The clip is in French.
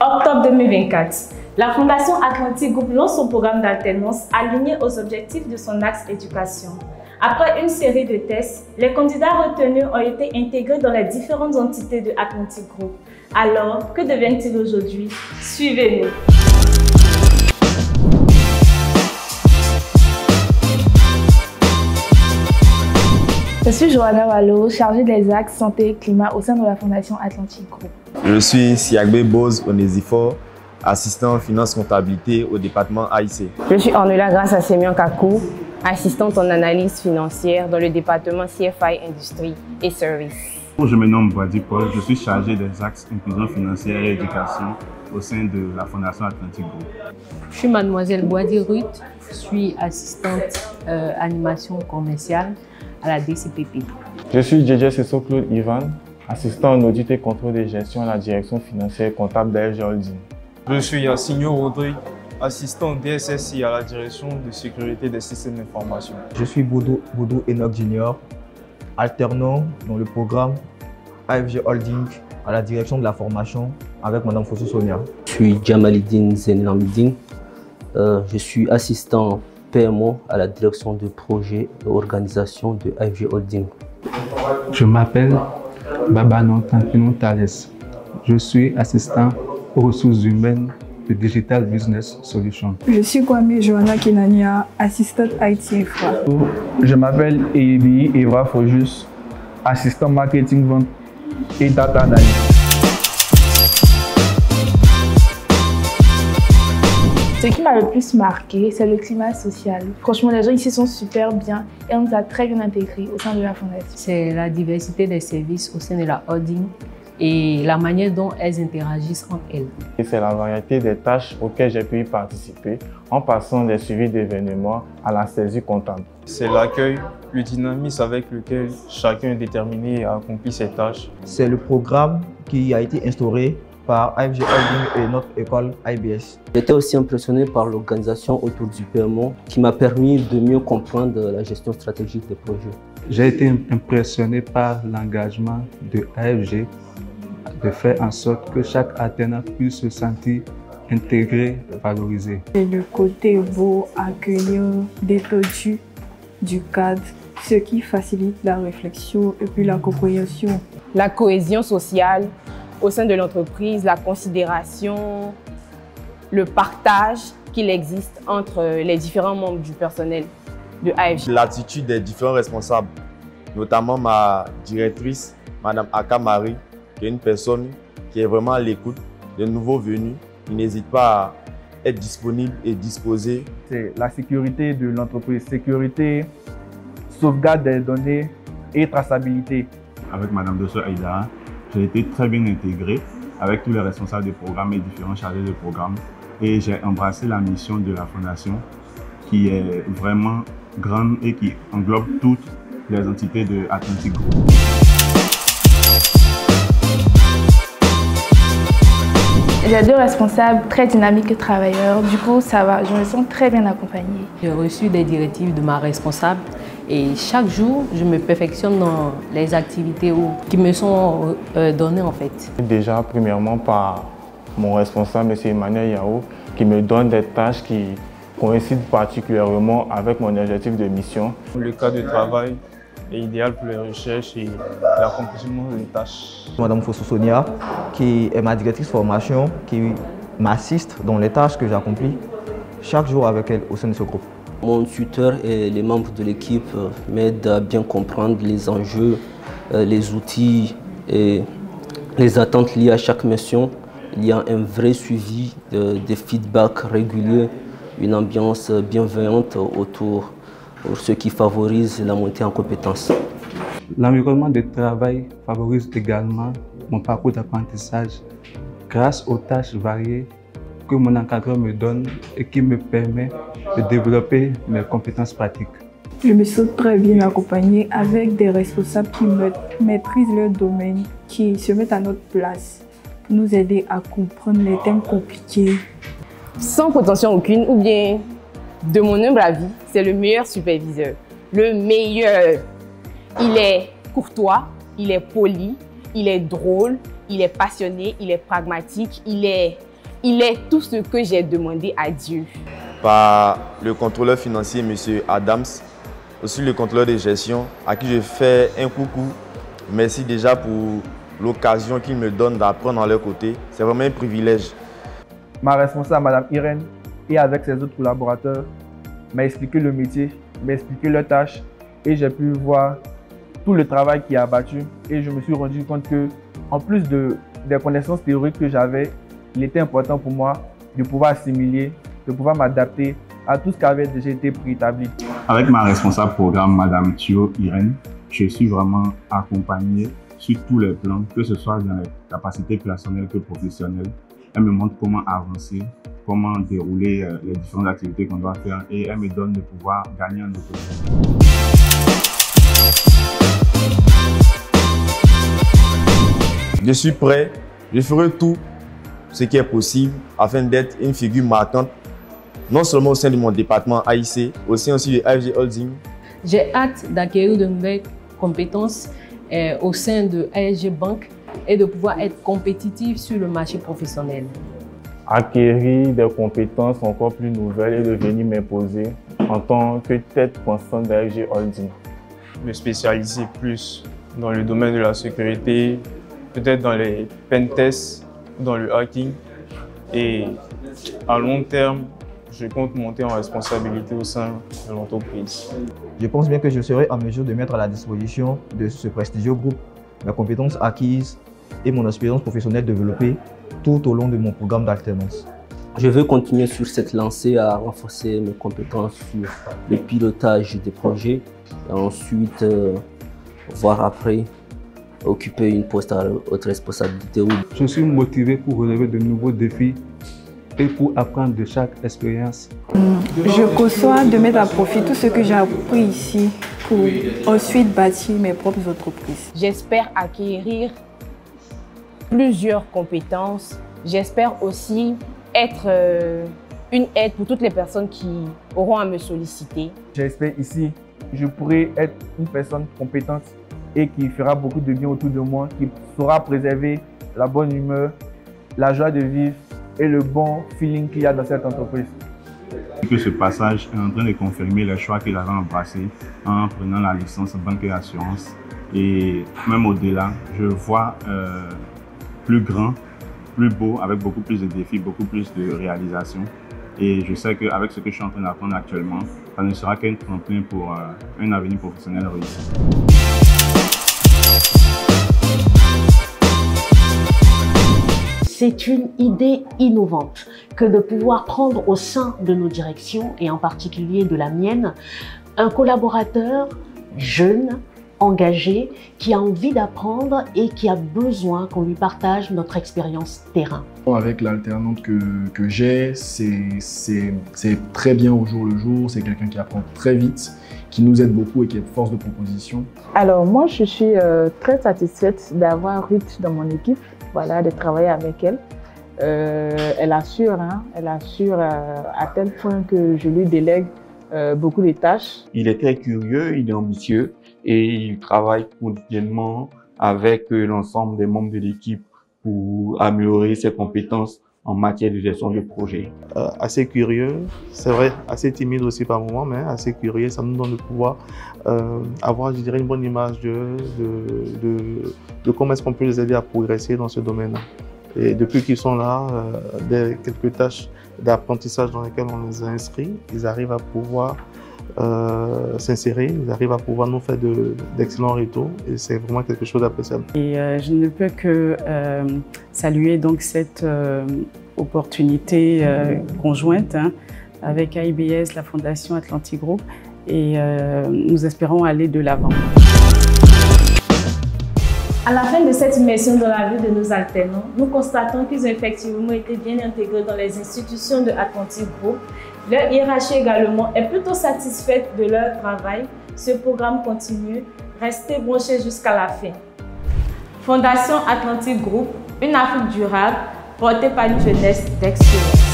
Octobre 2024, la Fondation Atlantic Group lance son programme d'alternance aligné aux objectifs de son axe éducation. Après une série de tests, les candidats retenus ont été intégrés dans les différentes entités de Atlantic Group. Alors, que deviennent-ils aujourd'hui? Suivez-nous. Je suis Johanna Wallo, chargée des axes santé et climat au sein de la Fondation Atlantic Group. Je suis Siagbe Boz Onésifor, assistant en finance comptabilité au département AIC. Je suis Ornella Grace Assemian Kakou, assistante en analyse financière dans le département CFI Industrie et Services. Je me nomme Boadi Paul, je suis chargé des axes inclusion financière et éducation au sein de la Fondation Atlantic Group. Je suis mademoiselle Boadi Ruth, je suis assistante animation commerciale à la DCPP. Je suis Djedje Sesso Claude Ivan, assistant en audit et contrôle de gestion à la direction financière et comptable d'AFG Holding. Je suis Yassigno Rodrigue, assistant DSSI à la direction de sécurité des systèmes d'information. Je suis Boudou Enoch Junior, alternant dans le programme AFG Holding à la direction de la formation avec Mme Fossou Sonia. Je suis Djamalidine Zenilhamidine, je suis assistant PMO à la direction de projet et organisation de AFG Holding. Je m'appelle Babano Tampino Thales. Je suis assistant aux ressources humaines de Digital Business Solutions. Je suis Kwame Johanna Kinania, assistante IT Infra. Je m'appelle Ebi Eva Fojus, assistant marketing vente et data analyst. Ce qui m'a le plus marqué, c'est le climat social. Franchement, les gens ici sont super bien et on nous a très bien intégrés au sein de la Fondation. C'est la diversité des services au sein de la holding et la manière dont elles interagissent entre elles. C'est la variété des tâches auxquelles j'ai pu y participer en passant des suivis d'événements à la saisie comptable. C'est l'accueil, le dynamisme avec lequel chacun est déterminé et accomplit ses tâches. C'est le programme qui a été instauré par AFG Holding et notre école IBS. J'étais aussi impressionné par l'organisation autour du PMO qui m'a permis de mieux comprendre la gestion stratégique des projets. J'ai été impressionné par l'engagement de AFG de faire en sorte que chaque alternant puisse se sentir intégré, valorisé. Et le côté beau, accueillant, détendu du cadre, ce qui facilite la réflexion et puis la compréhension. La cohésion sociale au sein de l'entreprise, la considération, le partage qu'il existe entre les différents membres du personnel de AFG. L'attitude des différents responsables, notamment ma directrice, Mme Aka Marie, qui est une personne qui est vraiment à l'écoute des nouveaux venus. Il n'hésite pas à être disponible et disposé. C'est la sécurité de l'entreprise, sécurité, sauvegarde des données et traçabilité. Avec Mme Dosso Aïda, j'ai été très bien intégré avec tous les responsables des programmes et différents chargés de programme. Et j'ai embrassé la mission de la Fondation qui est vraiment grande et qui englobe toutes les entités de Atlantic Group. J'ai deux responsables très dynamiques et travailleurs, du coup ça va, je me sens très bien accompagnée. J'ai reçu des directives de ma responsable et chaque jour je me perfectionne dans les activités qui me sont données en fait. Déjà premièrement par mon responsable, M. Emmanuel Yao, qui me donne des tâches qui coïncident particulièrement avec mon objectif de mission. Le cadre de travail est idéal pour les recherches et l'accomplissement des tâches. Mme Fossou Sonia, qui est ma directrice formation, qui m'assiste dans les tâches que j'accomplis chaque jour avec elle au sein de ce groupe. Mon tuteur et les membres de l'équipe m'aident à bien comprendre les enjeux, les outils et les attentes liées à chaque mission. Il y a un vrai suivi des feedbacks réguliers, une ambiance bienveillante autour, ce qui favorise la montée en compétences. L'environnement de travail favorise également mon parcours d'apprentissage grâce aux tâches variées que mon encadreur me donne et qui me permet de développer mes compétences pratiques. Je me sens très bien accompagnée avec des responsables qui maîtrisent leur domaine, qui se mettent à notre place pour nous aider à comprendre les thèmes compliqués. Sans prétention aucune, ou bien de mon humble avis, c'est le meilleur superviseur. Le meilleur. Il est courtois, il est poli, il est drôle, il est passionné, il est pragmatique, il est tout ce que j'ai demandé à Dieu. Par le contrôleur financier, M. Adams, aussi le contrôleur de gestion, à qui je fais un coucou. Merci déjà pour l'occasion qu'ils me donnent d'apprendre à leur côté. C'est vraiment un privilège. Ma responsable, Mme Irène, et avec ses autres collaborateurs, m'a expliqué le métier, m'a expliqué leurs tâches et j'ai pu voir tout le travail qui est abattu. Et je me suis rendu compte que, en plus des connaissances théoriques que j'avais, il était important pour moi de pouvoir assimiler, de pouvoir m'adapter à tout ce qui avait déjà été préétabli. Avec ma responsable programme, Mme Thio Irène, je suis vraiment accompagné sur tous les plans, que ce soit dans les capacités personnelles que professionnelles. Elle me montre comment avancer, comment dérouler les différentes activités qu'on doit faire et elle me donne de pouvoir gagner en autonomie. Je suis prêt, je ferai tout ce qui est possible afin d'être une figure marquante, non seulement au sein de mon département AIC, aussi de AFG Holding. J'ai hâte d'acquérir de nouvelles compétences au sein de AFG Bank et de pouvoir être compétitif sur le marché professionnel. Acquérir des compétences encore plus nouvelles et de venir m'imposer en tant que tête pensante d'AFG Holding. Me spécialiser plus dans le domaine de la sécurité, peut-être dans les pentests, dans le hacking. Et à long terme, je compte monter en responsabilité au sein de l'entreprise. Je pense bien que je serai en mesure de mettre à la disposition de ce prestigieux groupe mes compétences acquises et mon expérience professionnelle développée tout au long de mon programme d'alternance. Je veux continuer sur cette lancée à renforcer mes compétences sur le pilotage des projets et ensuite, voire après, occuper une poste à haute responsabilité. Je suis motivé pour relever de nouveaux défis et pour apprendre de chaque expérience. Je conçois de mettre à profit tout ce que j'ai appris ici pour ensuite bâtir mes propres entreprises. J'espère acquérir plusieurs compétences. J'espère aussi être une aide pour toutes les personnes qui auront à me solliciter. J'espère ici, je pourrai être une personne compétente et qui fera beaucoup de bien autour de moi, qui saura préserver la bonne humeur, la joie de vivre et le bon feeling qu'il y a dans cette entreprise. Que ce passage est en train de confirmer les choix qu'il avait embrassés en prenant la licence banque et assurance. Et même au-delà, je vois plus grand, plus beau, avec beaucoup plus de défis, beaucoup plus de réalisations. Et je sais qu'avec ce que je suis en train d'apprendre actuellement, ça ne sera qu'un tremplin pour un avenir professionnel réussi. C'est une idée innovante que de pouvoir prendre au sein de nos directions, et en particulier de la mienne, un collaborateur jeune, engagé, qui a envie d'apprendre et qui a besoin qu'on lui partage notre expérience terrain. Avec l'alternante que j'ai, c'est très bien au jour le jour, c'est quelqu'un qui apprend très vite, qui nous aide beaucoup et qui est force de proposition. Alors moi, je suis très satisfaite d'avoir Ruth dans mon équipe, voilà, de travailler avec elle. Elle assure à tel point que je lui délègue beaucoup de tâches. Il est très curieux, il est ambitieux et il travaille quotidiennement avec l'ensemble des membres de l'équipe pour améliorer ses compétences en matière de gestion de projet. Assez curieux, c'est vrai, assez timide aussi par moments, mais assez curieux, ça nous donne de pouvoir avoir, je dirais, une bonne image de comment est-ce qu'on peut les aider à progresser dans ce domaine-là. Et depuis qu'ils sont là, quelques tâches d'apprentissage dans lesquelles on les a inscrits, ils arrivent à pouvoir s'insérer, ils arrivent à pouvoir nous faire d'excellents retours et c'est vraiment quelque chose d'appréciable. Et je ne peux que saluer donc cette opportunité conjointe avec AIBS, la Fondation Atlantic Group, et nous espérons aller de l'avant. À la fin de cette immersion dans la vie de nos alternants, nous constatons qu'ils ont effectivement été bien intégrés dans les institutions de Atlantic Group. Leur hiérarchie également est plutôt satisfaite de leur travail. Ce programme continue. Restez branchés jusqu'à la fin. Fondation Atlantic Group, une Afrique durable portée par une jeunesse d'excellence.